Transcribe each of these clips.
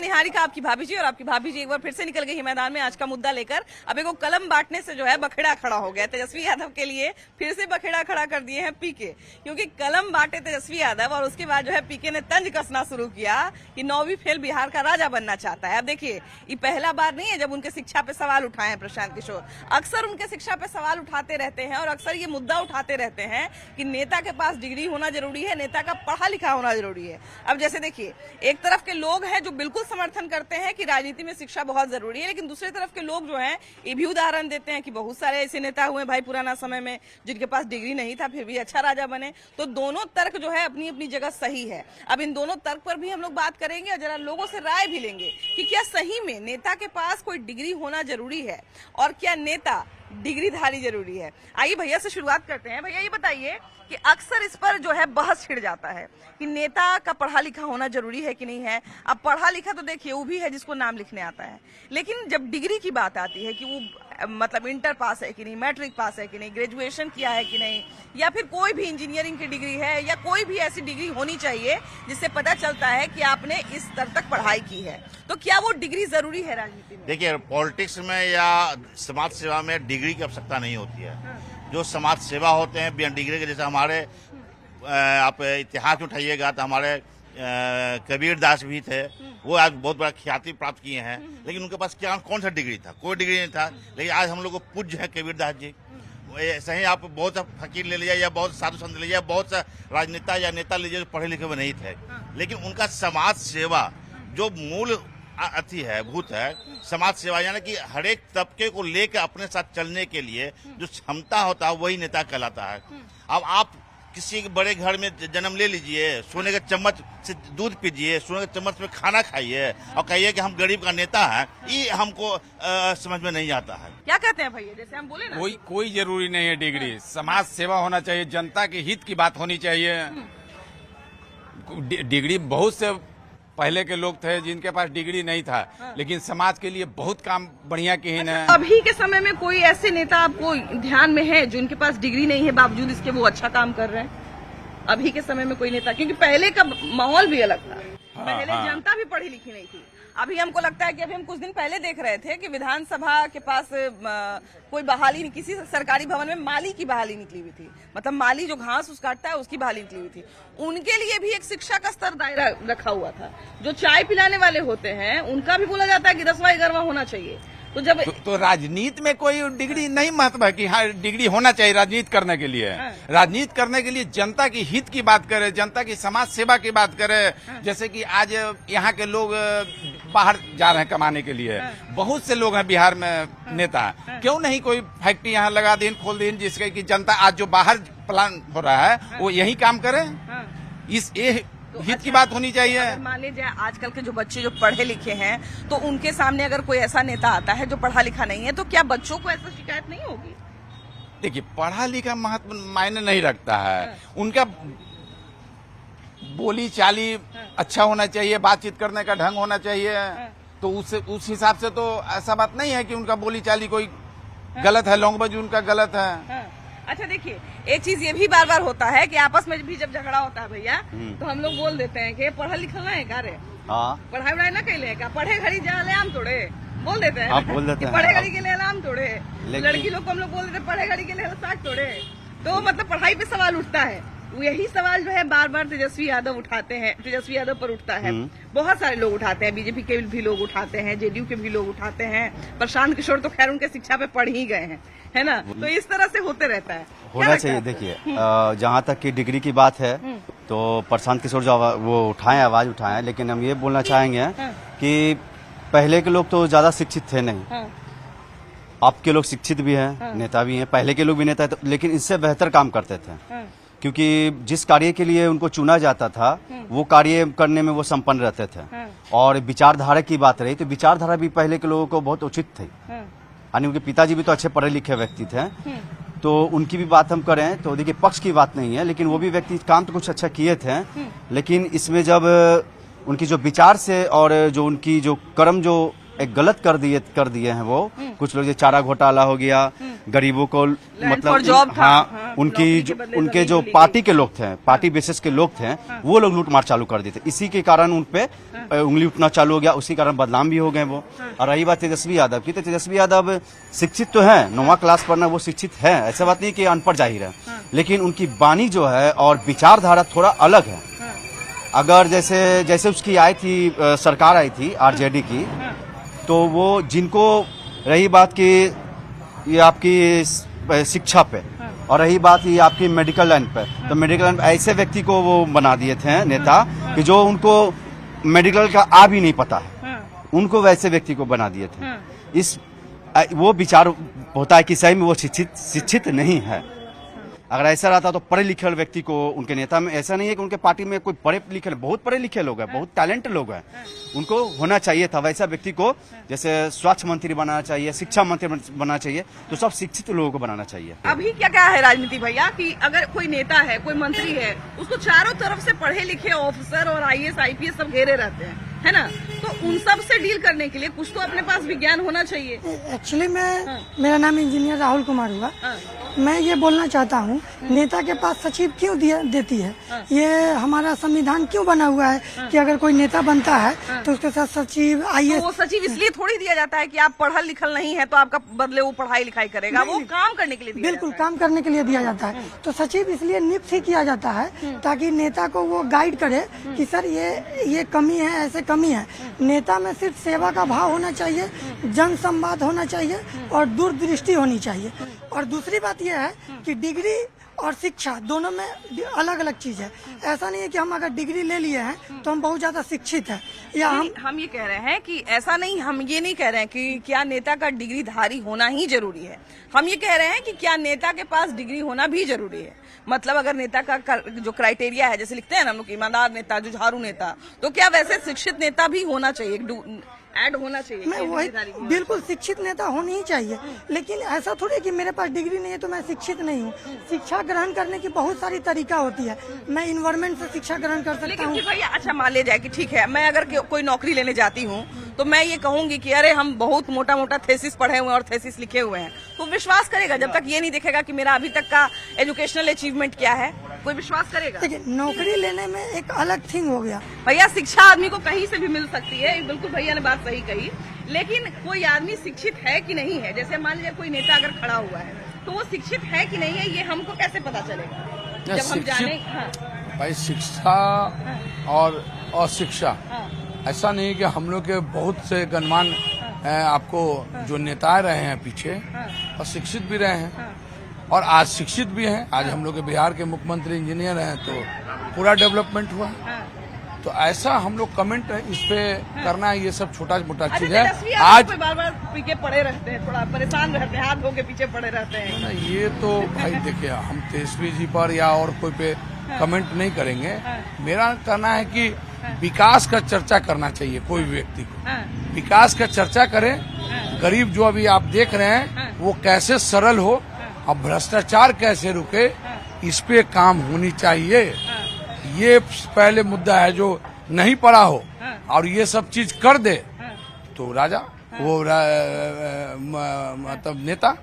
हाँ निहारिका, आपकी भाभी जी और आपकी भाभी जी एक बार फिर से निकल गई है मैदान में आज का मुद्दा लेकर। अब एक कलम बांटने से जो है बखेड़ा खड़ा हो गया। तेजस्वी यादव के लिए फिर से बखेड़ा खड़ा कर दिए हैं पीके, क्योंकि कलम बांटे तेजस्वी यादव और उसके बाद जो है पीके ने तंज कसना शुरू किया कि 9वीं फेल बिहार का राजा बनना चाहता है। अब देखिए, ये पहला बार नहीं है जब उनके शिक्षा पे सवाल उठाए हैं प्रशांत किशोर। अक्सर उनके शिक्षा पे सवाल उठाते रहते हैं और अक्सर ये मुद्दा उठाते रहते हैं कि नेता के पास डिग्री होना जरूरी है, नेता का पढ़ा लिखा होना जरूरी है। अब जैसे देखिए, एक तरफ के लोग हैं जो बिल्कुल समर्थन करते हैं कि राजनीति में शिक्षा बहुत जरूरी है, लेकिन दूसरी तरफ के लोग जो हैं ये भी उदाहरण देते हैं कि बहुत सारे ऐसे नेता हुए भाई पुराना समय में जिनके पास डिग्री नहीं था फिर भी अच्छा राजा बने। तो दोनों तर्क जो है अपनी अपनी जगह सही है। अब इन दोनों तर्क पर भी हम लोग बात करेंगे और जरा लोगों से राय भी लेंगे कि क्या सही में नेता के पास कोई डिग्री होना जरूरी है और क्या नेता डिग्रीधारी जरूरी है। आइए भैया से शुरुआत करते हैं। भैया ये बताइए कि अक्सर इस पर जो है बहस छिड़ जाता है कि नेता का पढ़ा लिखा होना जरूरी है कि नहीं है। अब पढ़ा लिखा तो देखिए वो भी है जिसको नाम लिखने आता है, लेकिन जब डिग्री की बात आती है कि वो मतलब इंटर पास है कि नहीं, मैट्रिक पास है कि नहीं, ग्रेजुएशन किया है कि नहीं, या फिर कोई भी इंजीनियरिंग की डिग्री है या कोई भी ऐसी डिग्री होनी चाहिए जिससे पता चलता है कि आपने इस स्तर तक पढ़ाई की है, तो क्या वो डिग्री जरूरी है राजनीति में? देखिए, पॉलिटिक्स में या समाज सेवा में डिग्री की आवश्यकता नहीं होती है। जो समाज सेवा होते हैं बिना डिग्री के, जैसे हमारे आप इतिहास में उठाइएगा तो हमारे कबीर दास भी थे, वो आज बहुत बड़ा ख्याति प्राप्त किए हैं, लेकिन उनके पास क्या कौन सा डिग्री था? कोई डिग्री नहीं था, लेकिन आज हम लोग को पूज्य है कबीर दास जी। ऐसे ही आप बहुत सा फकीर ले लीजिए या बहुत साधु संत ले लीजिए, बहुत सा राजनेता या नेता लीजिए जो पढ़े लिखे हुए नहीं थे, लेकिन उनका समाज सेवा जो मूल अति है, भूत है, समाज सेवा यानी कि हर एक तबके को लेकर अपने साथ चलने के लिए जो क्षमता होता है वही नेता कहलाता है। अब आप किसी बड़े घर में जन्म ले लीजिए, सोने के चम्मच से दूध पीजिए, सोने के चम्मच में खाना खाइए और कहिए कि हम गरीब का नेता है, ये हमको समझ में नहीं आता है। क्या कहते हैं भैया, जैसे हम बोले ना, कोई जरूरी नहीं है डिग्री। समाज सेवा होना चाहिए, जनता के हित की बात होनी चाहिए। डिग्री बहुत से पहले के लोग थे जिनके पास डिग्री नहीं था, लेकिन समाज के लिए बहुत काम बढ़िया किए हैं। अभी के समय में कोई ऐसे नेता आपको ध्यान में है जिनके पास डिग्री नहीं है बावजूद इसके वो अच्छा काम कर रहे हैं? अभी के समय में कोई नेता, क्योंकि पहले का माहौल भी अलग था, पहले जनता भी पढ़ी लिखी नहीं थी। अभी हमको लगता है कि अभी हम कुछ दिन पहले देख रहे थे कि विधानसभा के पास कोई बहाली, किसी सरकारी भवन में माली की बहाली निकली हुई थी, मतलब माली जो घास उस काटता है उसकी बहाली निकली हुई थी। उनके लिए भी एक शिक्षा का स्तर दायरा रखा हुआ था। जो चाय पिलाने वाले होते हैं उनका भी बोला जाता है कि 10वां 11वां होना चाहिए। तो जब तो राजनीति में कोई डिग्री नहीं महत्व है कि हाँ डिग्री होना चाहिए राजनीति करने के लिए। राजनीति करने के लिए जनता की हित की बात करे, जनता की समाज सेवा की बात करे। जैसे कि आज यहाँ के लोग बाहर जा रहे हैं कमाने के लिए, बहुत से लोग हैं बिहार में नेता, क्यों नहीं कोई फैक्ट्री यहाँ लगा दें, खोल दें, जिसके कि जनता आज जो बाहर प्लान हो रहा है वो यही काम करे। इस तो हित की बात होनी चाहिए। मान लीजिए आजकल के जो बच्चे जो पढ़े लिखे हैं, तो उनके सामने अगर कोई ऐसा नेता आता है जो पढ़ा लिखा नहीं है, तो क्या बच्चों को ऐसा शिकायत नहीं होगी? देखिए, पढ़ा लिखा महत्व मायने नहीं रखता है। उनका बोली चाली अच्छा होना चाहिए, बातचीत करने का ढंग होना चाहिए। तो उस हिसाब से तो ऐसा बात नहीं है कि उनका बोली चाली कोई गलत है, लैंग्वेज उनका गलत है। अच्छा देखिए, एक चीज ये भी बार बार होता है कि आपस में भी जब झगड़ा होता है भैया, तो हम लोग बोल देते हैं कि पढ़ा लिखा ना है का रे, पढ़ाई वढ़ाई ना कैले का, पढ़े घड़ी जा ले आम तोड़े, बोल देते हैं। बोल देते हैं पढ़े घड़ी के लिए आम तोड़े। लड़की लोग को हम लोग बोल देते हैं पढ़े घड़ी के लिए साग तोड़े। तो मतलब पढ़ाई पे सवाल उठता है। यही सवाल जो है बार बार तेजस्वी यादव उठाते हैं, तेजस्वी यादव पर उठता है। बहुत सारे लोग उठाते हैं, बीजेपी के भी लोग उठाते हैं, जेडीयू के भी लोग उठाते हैं। प्रशांत किशोर तो खैर उनके शिक्षा पे पढ़ ही गए हैं, है ना? तो इस तरह से होते रहता है, होना चाहिए। देखिए, जहाँ तक की डिग्री की बात है तो प्रशांत किशोर जो वो उठाए, आवाज उठाए, लेकिन हम ये बोलना चाहेंगे कि पहले के लोग तो ज्यादा शिक्षित थे नहीं। अब के लोग शिक्षित भी हैं, नेता भी हैं, पहले के लोग भी नेता थे, लेकिन इससे बेहतर काम करते थे, क्योंकि जिस कार्य के लिए उनको चुना जाता था वो कार्य करने में वो संपन्न रहते थे। और विचारधारा की बात रही तो विचारधारा भी पहले के लोगों को बहुत उचित थी, यानी उनके पिताजी भी तो अच्छे पढ़े लिखे व्यक्ति थे। तो उनकी भी बात हम करें तो देखिए, पक्ष की बात नहीं है, लेकिन वो भी व्यक्ति काम तो कुछ अच्छा किए थे, लेकिन इसमें जब उनकी जो विचार से और जो उनकी जो कर्म जो एक गलत कर दिए हैं वो। कुछ लोग, ये चारा घोटाला हो गया, गरीबों को मतलब job था। हाँ, उनके जो पार्टी के लोग थे, पार्टी बेसिस के लोग थे, वो लोग लूटमार चालू कर दिए थे। इसी के कारण उन पे उंगली उठना चालू हो गया, उसी कारण बदनाम भी हो गए वो। और रही बात तेजस्वी यादव की, तो तेजस्वी यादव शिक्षित तो है, 9वां क्लास पढ़ना, वो शिक्षित है, ऐसा बात नहीं कि अनपढ़ जाहिर है, लेकिन उनकी वाणी जो है और विचारधारा थोड़ा अलग है। अगर जैसे उसकी आई थी सरकार आई थी आरजेडी की, तो वो जिनको रही बात की ये आपकी शिक्षा पे और रही बात ये आपकी मेडिकल लाइन पे, तो मेडिकल लाइन पे ऐसे व्यक्ति को वो बना दिए थे नेता कि जो उनको मेडिकल का आ भी नहीं पता है, उनको वैसे व्यक्ति को बना दिए थे। वो विचार होता है कि सही में वो शिक्षित नहीं है। अगर ऐसा रहता तो पढ़े लिखे व्यक्ति को उनके नेता में, ऐसा नहीं है कि उनके पार्टी में कोई पढ़े लिखे, बहुत पढ़े लिखे लोग हैं, बहुत टैलेंटेड लोग हैं, उनको होना चाहिए था वैसा व्यक्ति को। जैसे स्वास्थ्य मंत्री बनाना चाहिए, शिक्षा मंत्री बनाना चाहिए, तो सब शिक्षित लोगों को बनाना चाहिए। अभी क्या है राजनीति भैया कि अगर कोई नेता है, कोई मंत्री है, उसको चारों तरफ से पढ़े लिखे ऑफिसर और IAS IPS सब घेरे रहते हैं, है ना? तो उन सब से डील करने के लिए कुछ तो अपने पास विज्ञान होना चाहिए। एक्चुअली मेरा नाम इंजीनियर राहुल कुमार हुआ। मैं ये बोलना चाहता हूँ, नेता के पास सचिव क्यों देती है? ये हमारा संविधान क्यों बना हुआ है कि अगर कोई नेता बनता है तो उसके साथ सचिव IAS। तो वो सचिव इसलिए थोड़ी दिया जाता है कि आप पढ़ल लिखल नहीं है तो आपका बदले वो पढ़ाई लिखाई करेगा, वो काम करने के लिए दिया बिल्कुल काम करने के लिए दिया जाता है। तो सचिव इसलिए नियुक्त ही किया जाता है ताकि नेता को वो गाइड करे कि सर ये कमी है, ऐसे कमी है। नेता में सिर्फ सेवा का भाव होना चाहिए, जन संवाद होना चाहिए और दूरदृष्टि होनी चाहिए। और दूसरी बात यह है कि डिग्री और शिक्षा दोनों में अलग अलग चीज है। ऐसा नहीं है कि हम अगर डिग्री ले लिए हैं तो हम बहुत ज्यादा शिक्षित हैं, या हम ये कह रहे हैं कि ऐसा नहीं, हम ये नहीं कह रहे हैं कि क्या नेता का डिग्री धारी होना ही जरूरी है। हम ये कह रहे हैं कि क्या नेता के पास डिग्री होना भी जरूरी है। मतलब अगर नेता का जो क्राइटेरिया है, जैसे लिखते हैं ना हम लोग, ईमानदार नेता, जुझारू नेता, तो क्या वैसे शिक्षित नेता भी होना चाहिए, ऐड होना चाहिए? मैं वही बिल्कुल शिक्षित नेता होनी ही चाहिए, लेकिन ऐसा थोड़ी कि मेरे पास डिग्री नहीं है तो मैं शिक्षित नहीं हूँ। शिक्षा ग्रहण करने की बहुत सारी तरीका होती है। मैं इन्वायरमेंट से शिक्षा ग्रहण कर सकता हूँ। भैया अच्छा मान लिया जाए कि ठीक है, मैं अगर कोई नौकरी लेने जाती हूँ तो मैं ये कहूंगी कि अरे हम बहुत मोटा मोटा थेसिस पढ़े हुए हैं और थेसिस लिखे हुए हैं, तो विश्वास करेगा जब तक ये नहीं देखेगा कि मेरा अभी तक का एजुकेशनल अचीवमेंट क्या है, कोई विश्वास करेगा? देखिए, नौकरी लेने में एक अलग थिंग हो गया भैया। शिक्षा आदमी को कहीं से भी मिल सकती है, बिल्कुल भैया ने बात सही कही, लेकिन कोई आदमी शिक्षित है कि नहीं है? जैसे मान लीजिए कोई नेता अगर खड़ा हुआ है तो वो शिक्षित है कि नहीं है, ये हमको कैसे पता चलेगा जब हम जाने? भाई शिक्षा और अशिक्षा, ऐसा नहीं कि हम लोग के बहुत से गणमान आपको जो नेता रहे हैं पीछे, और शिक्षित भी रहे हैं और आज शिक्षित भी हैं। आज हम लोग के बिहार के मुख्यमंत्री इंजीनियर हैं, तो पूरा डेवलपमेंट हुआ। तो ऐसा हम लोग कमेंट इस पे करना, ये सब छोटा मोटा चीज है। आज बार बार पीछे पड़े रहते हैं, थोड़ा परेशान रहते हैं, हाथ धो के पीछे पड़े रहते हैं। ये तो भाई देखिए, हम तेजस्वी जी पर या और कोई पे कमेंट नहीं करेंगे। मेरा कहना है कि विकास का चर्चा करना चाहिए कोई भी व्यक्ति को, विकास का चर्चा करें। गरीब जो अभी आप देख रहे हैं वो कैसे सरल हो और भ्रष्टाचार कैसे रुके, इस पे काम होनी चाहिए। ये पहले मुद्दा है, जो नहीं पढ़ा हो और ये सब चीज कर दे तो राजा वो मतलब नेता।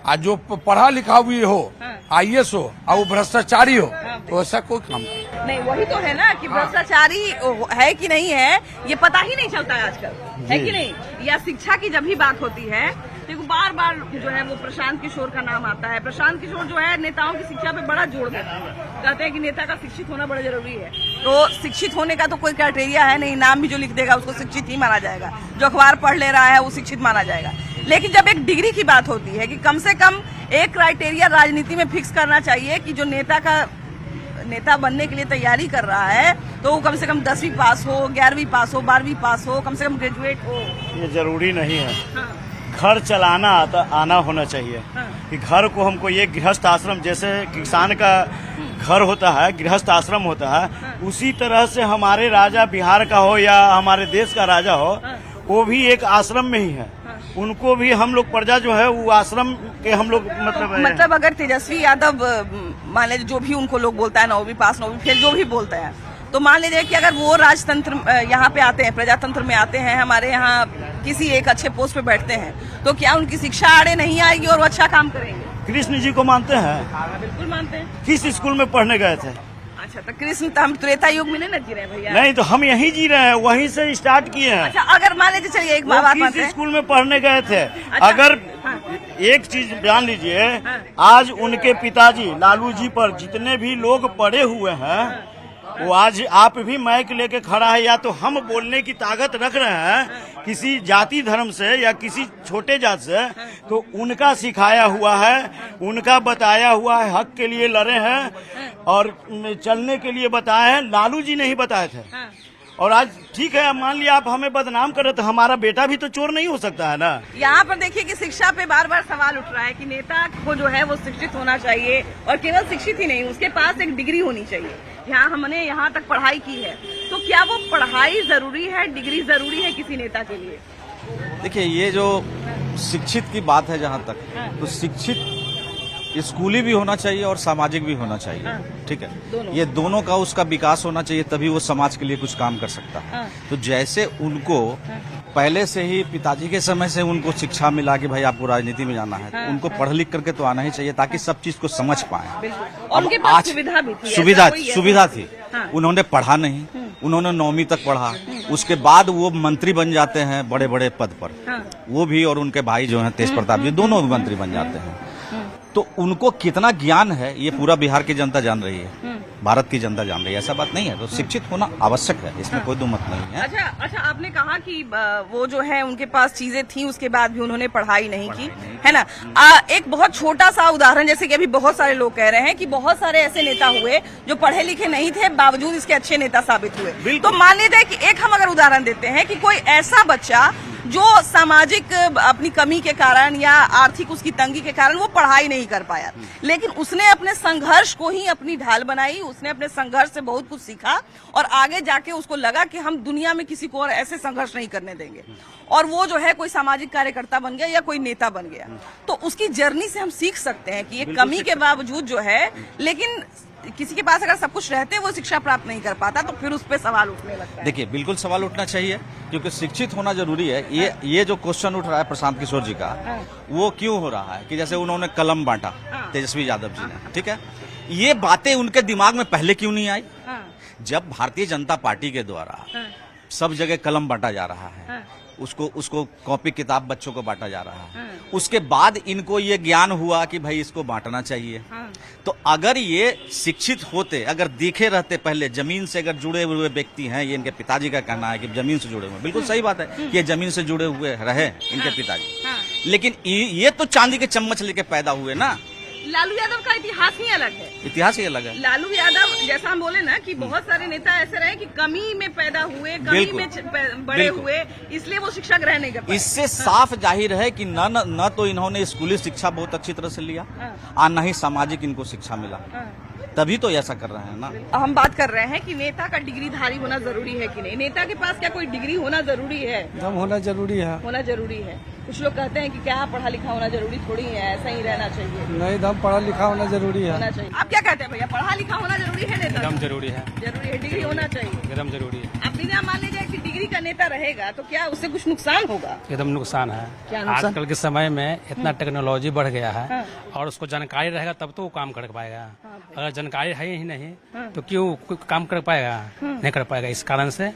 आज जो पढ़ा लिखा भी हो, IAS हो और वो भ्रष्टाचारी हो, तो ऐसा कोई काम नहीं। वही तो है ना कि भ्रष्टाचारी है कि नहीं है ये पता ही नहीं चलता है आजकल, है कि नहीं? या शिक्षा की जब भी बात होती है देखो बार बार जो है वो प्रशांत किशोर का नाम आता है। प्रशांत किशोर जो है नेताओं की शिक्षा पे बड़ा जोर देते हैं, कहते हैं कि नेता का शिक्षित होना बड़ा जरूरी है। तो शिक्षित होने का तो कोई क्राइटेरिया है नहीं, नाम भी जो लिख देगा उसको शिक्षित ही माना जाएगा, जो अखबार पढ़ ले रहा है वो शिक्षित माना जाएगा। लेकिन जब एक डिग्री की बात होती है कि कम से कम एक क्राइटेरिया राजनीति में फिक्स करना चाहिए कि जो नेता बनने के लिए तैयारी कर रहा है तो वो कम से कम 10वीं पास हो, 11वीं पास हो, 12वीं पास हो, कम से कम ग्रेजुएट हो। ये जरूरी नहीं है। घर चलाना आना होना चाहिए कि घर को हमको ये गृहस्थ आश्रम, जैसे किसान का घर होता है, गृहस्थ आश्रम होता है, उसी तरह से हमारे राजा बिहार का हो या हमारे देश का राजा हो, वो भी एक आश्रम में ही है। उनको भी हम लोग प्रजा जो है वो आश्रम के हम लोग मतलब अगर तेजस्वी यादव मान लीजिए जो भी उनको लोग बोलता है 9वीं पास 9वीं फेल जो भी बोलता है, तो मान लीजिए कि अगर वो राजतंत्र यहाँ पे आते हैं, प्रजातंत्र में आते हैं, हमारे यहाँ किसी एक अच्छे पोस्ट पे बैठते हैं तो क्या उनकी शिक्षा आड़े नहीं आएगी और वो अच्छा काम करेंगे? कृष्ण जी को मानते हैं? बिल्कुल मानते हैं। किस स्कूल में पढ़ने गए थे? अच्छा, तो कृष्ण तो हम त्रेता युग में नहीं जी रहे हैं भैया। नहीं, तो हम यहीं जी रहे हैं, वहीं से स्टार्ट किए हैं। अच्छा, अगर मान लीजिए, चलिए एक वो बात किस मानते हैं। स्कूल में पढ़ने गए थे? अच्छा, अगर हाँ। एक चीज जान लीजिए, आज उनके पिताजी लालू जी पर जितने भी लोग पड़े हुए हैं, वो आज आप भी माइक लेके खड़ा है, या तो हम बोलने की ताकत रख रहे हैं किसी जाति धर्म से या किसी छोटे जात से, तो उनका सिखाया हुआ है, उनका बताया हुआ है, हक के लिए लड़े हैं और चलने के लिए बताए हैं। लालू जी नहीं बताए थे। और आज ठीक है, मान लिया आप हमें बदनाम करे, तो हमारा बेटा भी तो चोर नहीं हो सकता है ना। यहाँ पर देखिए कि शिक्षा पे बार बार सवाल उठ रहा है कि नेता को जो है वो शिक्षित होना चाहिए, और केवल शिक्षित ही नहीं, उसके पास एक डिग्री होनी चाहिए। यहाँ हमने यहाँ तक पढ़ाई की है, तो क्या वो पढ़ाई जरूरी है, डिग्री जरूरी है किसी नेता के लिए? देखिए, ये जो शिक्षित की बात है जहाँ तक, तो शिक्षित स्कूली भी होना चाहिए और सामाजिक भी होना चाहिए। ठीक है, ये दोनों का उसका विकास होना चाहिए, तभी वो समाज के लिए कुछ काम कर सकता है। तो जैसे उनको पहले से ही पिताजी के समय से उनको शिक्षा मिला कि भाई आपको राजनीति में जाना है, तो उनको पढ़ लिख करके तो आना ही चाहिए ताकि सब चीज को समझ पाए। और उनके पास सुविधा भी थी, सुविधा थी। उन्होंने पढ़ा नहीं, उन्होंने 9वीं तक पढ़ा, उसके बाद वो मंत्री बन जाते हैं बड़े बड़े पद पर। वो भी और उनके भाई जो हैं तेज प्रताप जी, दोनों मंत्री बन जाते हैं। तो उनको कितना ज्ञान है ये पूरा बिहार की जनता जान रही है, भारत की जनता जान रही है, ऐसा बात नहीं है। तो शिक्षित होना आवश्यक है, इसमें कोई दो मत नहीं है। अच्छा, आपने कहा कि वो जो है उनके पास चीजें थी, उसके बाद भी उन्होंने पढ़ाई नहीं की, है ना। एक बहुत छोटा सा उदाहरण, जैसे कि अभी बहुत सारे लोग कह रहे हैं कि बहुत सारे ऐसे नेता हुए जो पढ़े लिखे नहीं थे, बावजूद इसके अच्छे नेता साबित हुए। तो मान लीजिए कि एक हम अगर उदाहरण देते हैं कि कोई ऐसा बच्चा जो सामाजिक अपनी कमी के कारण या आर्थिक उसकी तंगी के कारण वो पढ़ाई नहीं कर पाया, लेकिन उसने अपने संघर्ष को ही अपनी ढाल बनाई, उसने अपने संघर्ष से बहुत कुछ सीखा और आगे जाके उसको लगा कि हम दुनिया में किसी को और ऐसे संघर्ष नहीं करने देंगे, और वो जो है कोई सामाजिक कार्यकर्ता बन गया या कोई नेता बन गया। तो उसकी जर्नी से हम सीख सकते हैं कि ये कमी के बावजूद जो है, लेकिन किसी के पास अगर सब कुछ रहते वो शिक्षा प्राप्त नहीं कर पाता, तो फिर उस पर सवाल उठने लगता है। देखिए, बिल्कुल सवाल उठना चाहिए, क्योंकि शिक्षित होना जरूरी है। ये जो क्वेश्चन उठ रहा है प्रशांत किशोर जी का, वो क्यों हो रहा है कि जैसे उन्होंने कलम बांटा तेजस्वी यादव जी ने, ठीक है, ये बातें उनके दिमाग में पहले क्यों नहीं आई? जब भारतीय जनता पार्टी के द्वारा सब जगह कलम बांटा जा रहा है, उसको कॉपी किताब बच्चों को बांटा जा रहा है, उसके बाद इनको ये ज्ञान हुआ कि भाई इसको बांटना चाहिए। तो अगर ये शिक्षित होते, अगर देखे रहते पहले, जमीन से अगर जुड़े हुए व्यक्ति हैं, ये इनके पिताजी का कहना है कि जमीन से जुड़े हुए, बिल्कुल सही बात है कि ये जमीन से जुड़े हुए रहे इनके पिताजी, लेकिन ये तो चांदी के चम्मच लेके पैदा हुए ना। लालू यादव का इतिहास ही अलग है। इतिहास ही अलग है। लालू यादव, जैसा हम बोले ना कि बहुत सारे नेता ऐसे रहे कि कमी में पैदा हुए, कमी में बड़े हुए, इसलिए वो शिक्षा ग्रहण नहीं कर पाए। इससे साफ जाहिर है कि न तो इन्होंने स्कूली शिक्षा बहुत अच्छी तरह से लिया और न ही सामाजिक इनको शिक्षा मिला, तभी तो ऐसा कर रहे हैं ना। हम बात कर रहे हैं कि नेता का डिग्रीधारी होना जरूरी है कि नहीं। नेता के पास क्या कोई डिग्री होना जरूरी है? दम होना जरूरी है। होना जरूरी है। कुछ लोग कहते हैं कि क्या पढ़ा लिखा होना जरूरी थोड़ी है, ऐसा ही रहना चाहिए। नहीं, दम पढ़ा लिखा होना जरूरी है। होना चाहिए। आप क्या कहते हैं भैया, पढ़ा लिखा होना जरूरी है नेता? दम जरूरी है। जरूरी है, डिग्री होना चाहिए। एकदम जरूरी है। अब बिना मान लीजिए कि डिग्री का नेता रहेगा तो क्या उससे कुछ नुकसान होगा? एकदम नुकसान है। क्या नुकसान? आजकल के समय में इतना टेक्नोलॉजी बढ़ गया है और उसको जानकारी रहेगा तब तो वो काम कर पाएगा। अगर जानकारी है ही नहीं तो क्यों काम कर पाएगा? नहीं कर पाएगा। इस कारण से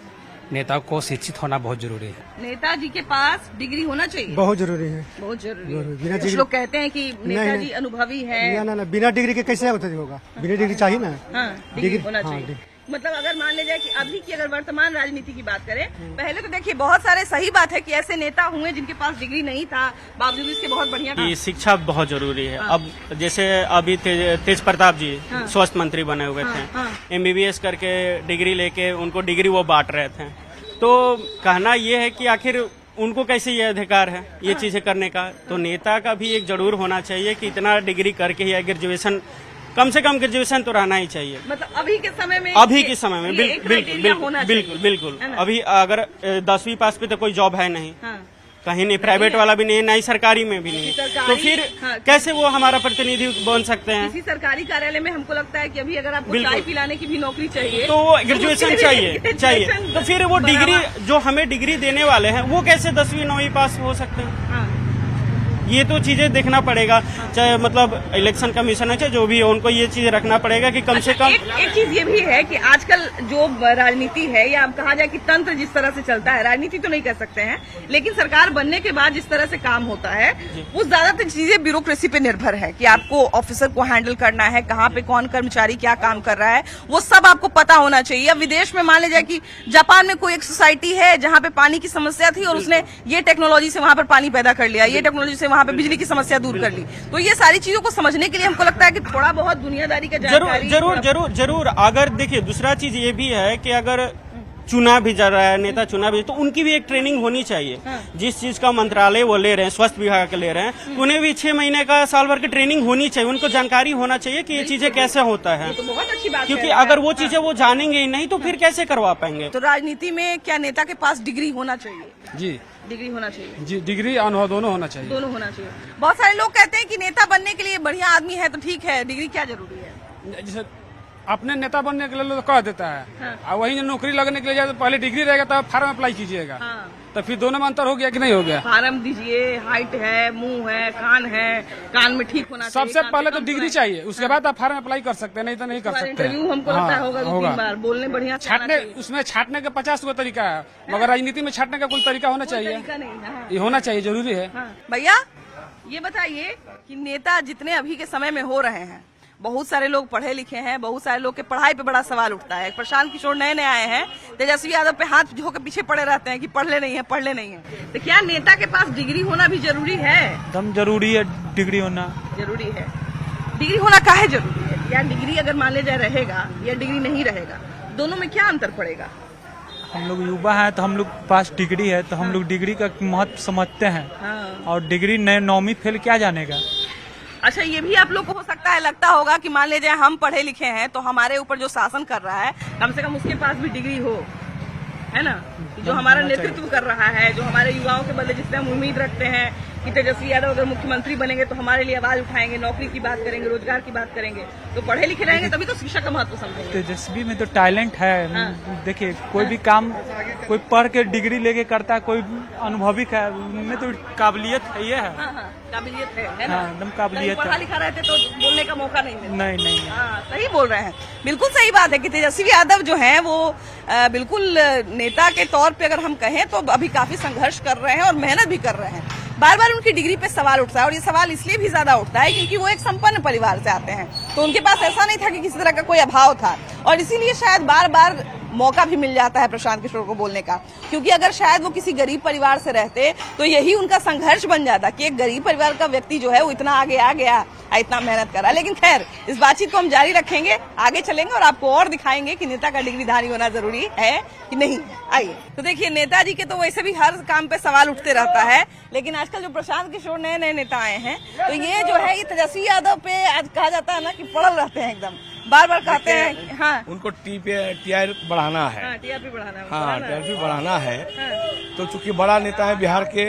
नेता को शिक्षित होना बहुत जरूरी है। नेताजी के पास डिग्री होना चाहिए। बहुत जरूरी है। बहुत जरूरी बिना है। कुछ लोग कहते हैं कि नेताजी अनुभवी है। ना बिना डिग्री के कैसे होगा? बिना डिग्री चाहिए ना। डिग्री होना चाहिए। मतलब अगर मान ले जाए कि अभी की अगर वर्तमान राजनीति की बात करें, पहले तो देखिए बहुत सारे, सही बात है कि ऐसे नेता हुए जिनके पास डिग्री नहीं था, बावजूद इसके बहुत बढ़िया काम। शिक्षा बहुत जरूरी है। अब जैसे अभी तेज प्रताप जी स्वास्थ्य मंत्री बने हुए थे, MBBS करके डिग्री लेके उनको डिग्री वो बांट रहे थे। तो कहना ये है कि आखिर उनको कैसे ये अधिकार है ये चीजें करने का? तो नेता का भी एक जरूर होना चाहिए कि इतना डिग्री करके ही ग्रेजुएशन, कम से कम ग्रेजुएशन तो रहना ही चाहिए। मतलब अभी के समय में, बिल्कुल। अभी अगर 10वीं पास पे तो कोई जॉब है नहीं, कहीं नहीं, प्राइवेट वाला भी नहीं है, ना ही सरकारी में भी नहीं है। तो फिर कैसे वो हमारा प्रतिनिधि बन सकते हैं? किसी सरकारी कार्यालय में हमको लगता है कि अभी अगर आपको बिल्कुल। चाय पिलाने की भी नौकरी चाहिए तो वो ग्रेजुएशन चाहिए। तो फिर वो डिग्री, जो हमें डिग्री देने वाले हैं, वो कैसे 10वीं 9वीं पास हो सकते हैं? ये तो चीजें देखना पड़ेगा, चाहे मतलब इलेक्शन कमीशन है, चाहे जो भी है, उनको ये चीज रखना पड़ेगा कि कम से कम। एक चीज ये भी है कि आजकल जो राजनीति है, या आप कहा जाए कि तंत्र जिस तरह से चलता है, राजनीति तो नहीं कह सकते हैं, लेकिन सरकार बनने के बाद जिस तरह से काम होता है, वो ज्यादातर चीजें ब्यूरोक्रेसी पे निर्भर है कि आपको ऑफिसर को हैंडल करना है, कहाँ पे कौन कर्मचारी क्या काम कर रहा है, वो सब आपको पता होना चाहिए। अब विदेश में मान लीजिए कि जापान में कोई एक सोसाइटी है जहाँ पे पानी की समस्या थी और उसने ये टेक्नोलॉजी से वहां पर पानी पैदा कर लिया, ये टेक्नोलॉजी से वहां पे बिजली की समस्या दूर कर ली। तो ये सारी चीजों को समझने के लिए हमको लगता है कि थोड़ा बहुत दुनियादारी का जरूर। अगर देखिए, दूसरा चीज ये भी है कि अगर चुना भी जा रहा है, नेता चुना भी, तो उनकी भी एक ट्रेनिंग होनी चाहिए। जिस चीज का मंत्रालय वो ले रहे हैं, स्वास्थ्य विभाग के ले रहे हैं, उन्हें भी 6 महीने का, साल भर की ट्रेनिंग होनी चाहिए। उनको जानकारी होना चाहिए कि ये चीजें कैसे होता है। तो बहुत अच्छी बात क्योंकि अगर वो चीजें वो जानेंगे ही नहीं, तो फिर कैसे करवा पाएंगे? तो राजनीति में क्या नेता के पास डिग्री होना चाहिए? जी डिग्री होना चाहिए जी, डिग्री अनुभव दोनों होना चाहिए। दोनों होना चाहिए। बहुत सारे लोग कहते हैं कि नेता बनने के लिए बढ़िया आदमी है तो ठीक है, डिग्री क्या जरूरी है? जैसे अपने नेता बनने के लिए लोग कह देता है, और वही नौकरी लगने के लिए जाए तो पहले डिग्री रहेगा तब फार्म अप्लाई कीजिएगा। तो फिर दोनों में अंतर हो गया कि नहीं हो गया? फार्म दीजिए, हाइट है, मुंह है, कान में ठीक होना चाहिए। सबसे पहले तो डिग्री चाहिए, उसके बाद आप फार्म अप्लाई कर सकते हैं, नहीं तो नहीं कर सकते। इंटरव्यू हमको लगता है होगा 2-3 बार, बोलने बढ़िया छाटने, उसमें छाटने के 50 गो तरीका है, मगर राजनीति में छाटने का कोई तरीका होना चाहिए, ये होना चाहिए, जरूरी है। भैया ये बताइए कि नेता जितने अभी के समय में हो रहे हैं, बहुत सारे लोग पढ़े लिखे हैं, बहुत सारे लोग के पढ़ाई पे बड़ा सवाल उठता है। प्रशांत किशोर नए नए आए हैं, तेजस्वी यादव पे हाथ धो के पीछे पड़े रहते हैं कि पढ़ ले नहीं है। तो क्या नेता के पास डिग्री होना भी जरूरी है? एकदम जरूरी है, डिग्री होना जरूरी है। डिग्री होना काहे जरूरी है? या डिग्री अगर मान लीजिए रहेगा या डिग्री नहीं रहेगा, दोनों में क्या अंतर पड़ेगा? हम लोग युवा हैं तो हम लोग पास डिग्री है, तो हम लोग डिग्री का महत्व समझते हैं। और डिग्री 9वीं फेल क्या जानेगा? अच्छा, ये भी आप लोग को हो सकता है लगता होगा कि मान लीजिए हम पढ़े लिखे हैं तो हमारे ऊपर जो शासन कर रहा है, कम से कम उसके पास भी डिग्री हो, है ना? जो हमारा नेतृत्व कर रहा है, जो हमारे युवाओं के बदले जिससे हम उम्मीद रखते हैं कि तेजस्वी यादव अगर मुख्यमंत्री बनेंगे तो हमारे लिए आवाज उठाएंगे, नौकरी की बात करेंगे, रोजगार की बात करेंगे, तो पढ़े लिखे रहेंगे तभी तो शिक्षा का महत्व समझेंगे। तेजस्वी में तो टैलेंट है। देखिए, कोई भी काम कोई पढ़ के डिग्री लेके करता है, कोई अनुभवी है, उनमें तो काबिलियत है, ये है। काबिलियत है ना? एकदम काबिलियत पढ़ा लिखा रहते तो बोलने का मौका नहीं मिलता। नहीं। सही बोल रहे हैं, बिल्कुल सही बात है कि तेजस्वी यादव जो हैं वो बिल्कुल नेता के तौर पे अगर हम कहें तो अभी काफी संघर्ष कर रहे हैं और मेहनत भी कर रहे हैं। बार बार उनकी डिग्री पे सवाल उठता है, और ये सवाल इसलिए भी ज्यादा उठता है क्योंकि वो एक संपन्न परिवार से आते हैं, तो उनके पास ऐसा नहीं था कि किसी तरह का कोई अभाव था, और इसीलिए शायद बार बार मौका भी मिल जाता है प्रशांत किशोर को बोलने का। क्योंकि अगर शायद वो किसी गरीब परिवार से रहते तो यही उनका संघर्ष बन जाता कि एक गरीब परिवार का व्यक्ति जो है वो इतना आगे आ गया, इतना मेहनत करा। लेकिन खैर, इस बातचीत को हम जारी रखेंगे, आगे चलेंगे और आपको और दिखाएंगे कि नेता का डिग्रीधारी होना जरूरी है कि नहीं। आइए, तो देखिए, नेताजी के तो वैसे भी हर काम पे सवाल उठते रहता है, लेकिन आजकल जो प्रशांत किशोर नए नए नेता आए हैं, तो ये जो है ये तेजस्वी यादव पे आज कहा जाता है ना कि पड़ल रहते हैं, एकदम बार बार कहते हैं। हाँ, उनको TR बढ़ाना है। TRP बढ़ाना है। हाँ, TRP बढ़ाना है। तो चूंकि बड़ा नेता है बिहार के,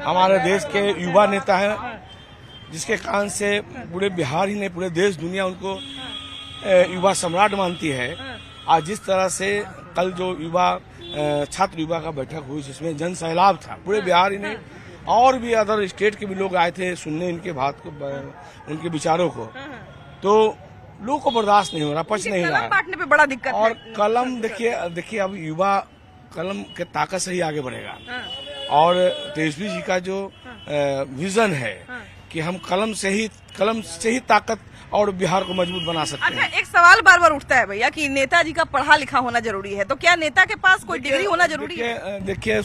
हमारे देश के युवा नेता है, जिसके कारण से पूरे बिहार ही नहीं पूरे देश दुनिया उनको युवा सम्राट मानती है। आज जिस तरह से कल जो छात्र युवा का बैठक हुई, जिसमें जन सैलाब था, पूरे बिहार ही नहीं और भी अदर स्टेट के भी लोग आए थे सुनने इनके बात को, उनके विचारों को, तो लोगों को बर्दाश्त नहीं हो रहा, पच नहीं रहा है। बांटने पे बड़ा दिक्कत और कलम देखिए अब युवा कलम के ताकत से ही आगे बढ़ेगा। और तेजस्वी जी का जो विजन है कि हम कलम से ही ताकत और बिहार को मजबूत बना सकते हैं। अच्छा, एक सवाल बार बार उठता है भैया कि नेताजी का पढ़ा लिखा होना जरूरी है, तो क्या नेता के पास कोई डिग्री होना जरूरी है? देखिए,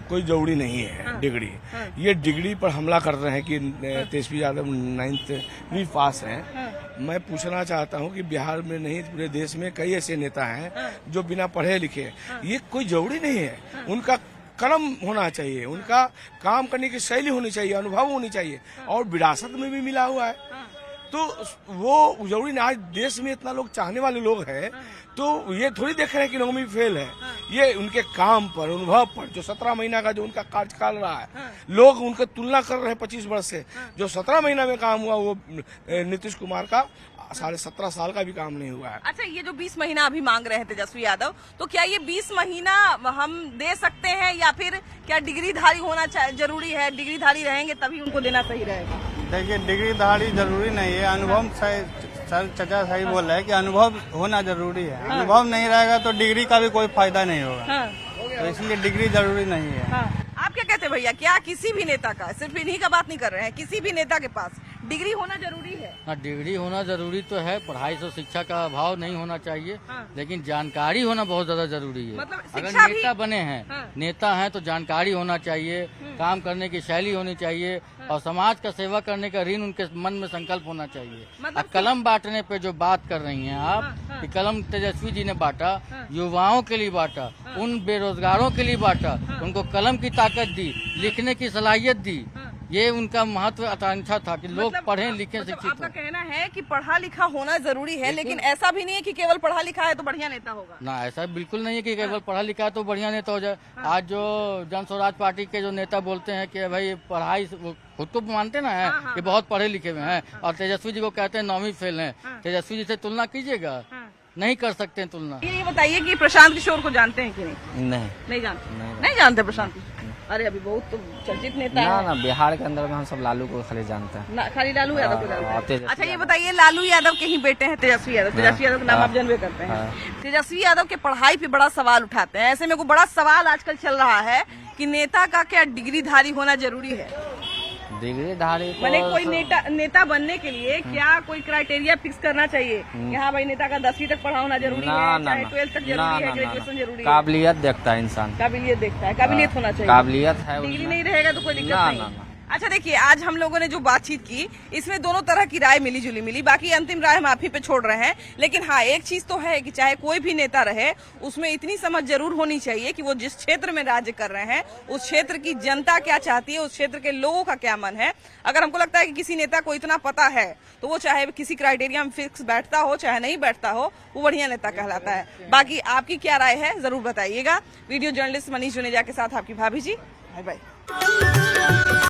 कोई जरूरी नहीं है डिग्री। ये डिग्री पर हमला कर रहे हैं कि तेजस्वी यादव 9वीं पास हैं। मैं पूछना चाहता हूं कि बिहार में नहीं पूरे देश में कई ऐसे नेता हैं जो बिना पढ़े लिखे, ये कोई जरूरी नहीं है। उनका कलम होना चाहिए, उनका काम करने की शैली होनी चाहिए, अनुभव होनी चाहिए, और विरासत में भी मिला हुआ है। तो वो जरूरी ना, आज देश में इतना लोग चाहने वाले लोग हैं, तो ये थोड़ी देख रहे हैं कि नौमी फेल है। ये उनके काम पर, अनुभव पर, जो 17 महीना का जो उनका कार्यकाल रहा है, लोग उनका तुलना कर रहे हैं 25 वर्ष से। जो 17 महीना में काम हुआ वो नीतीश कुमार का 17.5 साल का भी काम नहीं हुआ है। अच्छा, ये जो 20 महीना अभी मांग रहे हैं तेजस्वी यादव, तो क्या ये 20 महीना हम दे सकते हैं या फिर क्या डिग्रीधारी होना जरूरी है? डिग्रीधारी रहेंगे तभी उनको देना सही रहेगा? देखिए, डिग्रीधारी जरूरी नहीं है, अनुभव सर चाचा सही बोल रहे हैं कि अनुभव होना जरूरी है। अनुभव नहीं रहेगा तो डिग्री का भी कोई फायदा नहीं होगा, तो इसलिए डिग्री जरूरी नहीं है। आप क्या कहते हैं भैया, क्या किसी भी नेता का, सिर्फ इन्हीं का बात नहीं कर रहे हैं, किसी भी नेता के पास डिग्री होना जरूरी है? हाँ, डिग्री होना जरूरी तो है, पढ़ाई से शिक्षा का अभाव नहीं होना चाहिए, लेकिन जानकारी होना बहुत ज्यादा जरूरी है। मतलब अगर शिक्षा नेता बने हैं, नेता हैं तो जानकारी होना चाहिए, काम करने की शैली होनी चाहिए, और समाज का सेवा करने का ऋण उनके मन में संकल्प होना चाहिए। मतलब कलम बांटने पे जो बात कर रही हैं आप, कि कलम तेजस्वी जी ने बांटा, युवाओं के लिए बांटा, उन बेरोजगारों के लिए बांटा, उनको कलम की ताकत दी, लिखने की सलाहियत दी, ये उनका महत्व आकांक्षा था कि लोग पढ़ें लिखें शिक्षित आपका कहना है कि पढ़ा लिखा होना जरूरी है, लेकिन ऐसा भी नहीं है कि केवल पढ़ा लिखा है तो बढ़िया नेता होगा। ना, ऐसा बिल्कुल नहीं है कि केवल पढ़ा लिखा है तो बढ़िया नेता हो जाए। आज जो जन स्वराज पार्टी के जो नेता बोलते हैं कि भाई पढ़ाई, खुद को मानते ना है कि बहुत पढ़े लिखे हुए हैं, और तेजस्वी जी को कहते हैं 9वीं फेल हैं। तेजस्वी जी से तुलना कीजिएगा, नहीं कर सकते हैं तुलना। ये बताइए कि प्रशांत किशोर को जानते हैं कि नहीं? नहीं जानते, नहीं जानते प्रशांत किशोर। अरे अभी बहुत तो चर्चित नेता है ना, बिहार के अंदर में हम सब लालू को खाली जानते हैं, ना, खाली लालू यादव को जानते हैं। हाँ, अच्छा, ये बताइए, लालू यादव के ही बेटे हैं तेजस्वी यादव, तेजस्वी यादव का नाम आप जानबे करते हैं। तेजस्वी यादव के पढ़ाई पे बड़ा सवाल उठाते हैं, ऐसे में को बड़ा सवाल आजकल चल रहा है कि नेता का क्या डिग्रीधारी होना जरूरी है? डिग्रीधारी मैंने कोई नेता बनने के लिए क्या कोई क्राइटेरिया फिक्स करना चाहिए? यहाँ भाई नेता का 10वीं तक पढ़ा होना जरूरी है, चाहे 12th तक जरूरी है, ग्रेजुएशन जरूरी है? काबिलियत देखता है इंसान, काबिलियत देखता है, काबिलियत होना चाहिए, काबिलियत है, डिग्री नहीं रहेगा तो कोई दिक्कत नहीं। अच्छा, देखिए, आज हम लोगों ने जो बातचीत की, इसमें दोनों तरह की राय मिली जुली मिली, बाकी अंतिम राय हम आप ही पे छोड़ रहे हैं। लेकिन हाँ, एक चीज तो है कि चाहे कोई भी नेता रहे, उसमें इतनी समझ जरूर होनी चाहिए कि वो जिस क्षेत्र में राज्य कर रहे हैं, उस क्षेत्र की जनता क्या चाहती है, उस क्षेत्र के लोगों का क्या मन है। अगर हमको लगता है कि किसी नेता को इतना पता है, तो वो चाहे किसी क्राइटेरिया में फिक्स बैठता हो चाहे नहीं बैठता हो, वो बढ़िया नेता कहलाता है। बाकी आपकी क्या राय है जरूर बताइएगा। वीडियो जर्नलिस्ट मनीष जुनेजा के साथ आपकी भाभी जी। Bye bye.